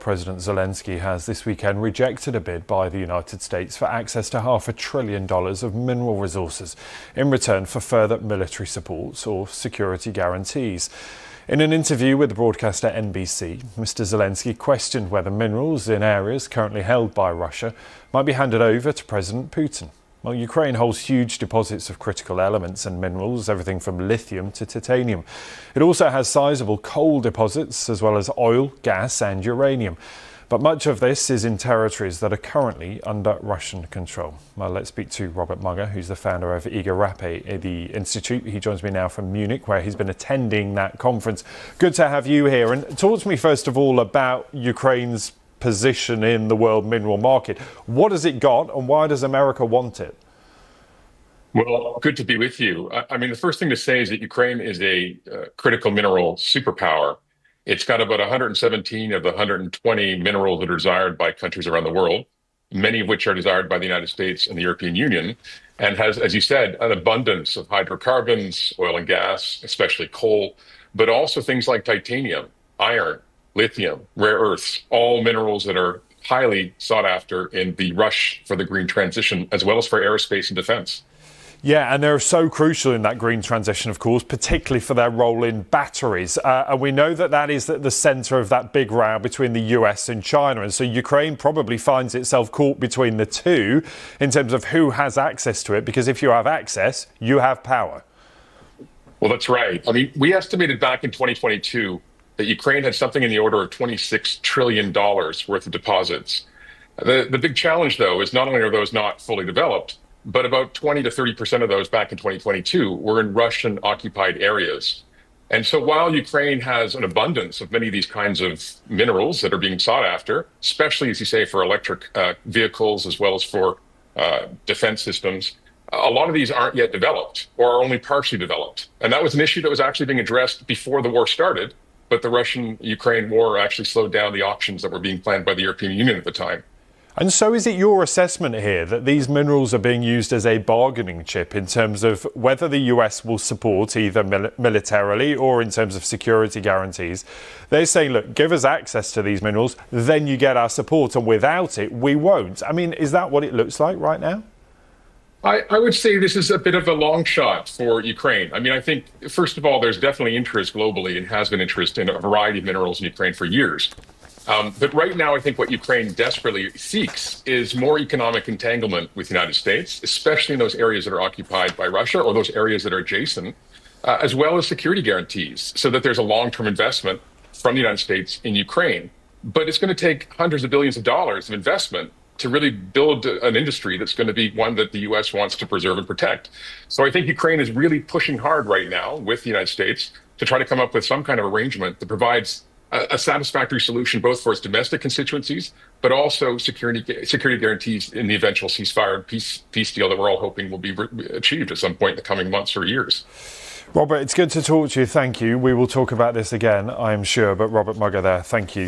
President Zelensky has this weekend rejected a bid by the United States for access to $500 billion of mineral resources in return for further military support or security guarantees. In an interview with the broadcaster NBC, Mr. Zelensky questioned whether minerals in areas currently held by Russia might be handed over to President Putin. Well, Ukraine holds huge deposits of critical elements and minerals, everything from lithium to titanium. It also has sizable coal deposits, as well as oil, gas and uranium. But much of this is in territories that are currently under Russian control. Well, let's speak to Robert Mugger, who's the founder of IGA-RAPE, the institute. He joins me now from Munich, where he's been attending that conference. Good to have you here. And talk to me, first of all, about Ukraine's position in the world mineral market. What has it got and why does America want it? Well, good to be with you. I mean, the first thing to say is that Ukraine is a critical mineral superpower. It's got about 117 of the 120 minerals that are desired by countries around the world, many of which are desired by the United States and the European Union, and has, as you said, an abundance of hydrocarbons, oil and gas, especially coal, but also things like titanium, iron, lithium, rare earths, all minerals that are highly sought after in the rush for the green transition, as well as for aerospace and defense. Yeah, and they're so crucial in that green transition, of course, particularly for their role in batteries. And we know that that is at the centre of that big row between the US and China. And so Ukraine probably finds itself caught between the two in terms of who has access to it, because if you have access, you have power. Well, that's right. I mean, we estimated back in 2022 that Ukraine had something in the order of $26 trillion worth of deposits. The big challenge, though, is not only are those not fully developed, but about 20 to 30% of those back in 2022 were in Russian-occupied areas. And so while Ukraine has an abundance of many of these kinds of minerals that are being sought after, especially, as you say, for electric vehicles as well as for defense systems, a lot of these aren't yet developed or are only partially developed. And that was an issue that was actually being addressed before the war started, but the Russian-Ukraine war actually slowed down the auctions that were being planned by the European Union at the time. And so is it your assessment here that these minerals are being used as a bargaining chip in terms of whether the US will support either militarily or in terms of security guarantees? They're saying, look, give us access to these minerals, then you get our support, and without it, we won't. I mean, is that what it looks like right now? I would say this is a bit of a long shot for Ukraine. I mean, I think, first of all, there's definitely interest globally and has been interest in a variety of minerals in Ukraine for years. But right now, I think what Ukraine desperately seeks is more economic entanglement with the United States, especially in those areas that are occupied by Russia or those areas that are adjacent, as well as security guarantees so that there's a long-term investment from the United States in Ukraine. But it's going to take hundreds of billions of dollars of investment to really build an industry that's going to be one that the U.S. wants to preserve and protect. So I think Ukraine is really pushing hard right now with the United States to try to come up with some kind of arrangement that provides a satisfactory solution both for its domestic constituencies, but also security guarantees in the eventual ceasefire and peace deal that we're all hoping will be achieved at some point in the coming months or years. Robert, it's good to talk to you. Thank you. We will talk about this again, I'm sure. But Robert Mugger there, thank you.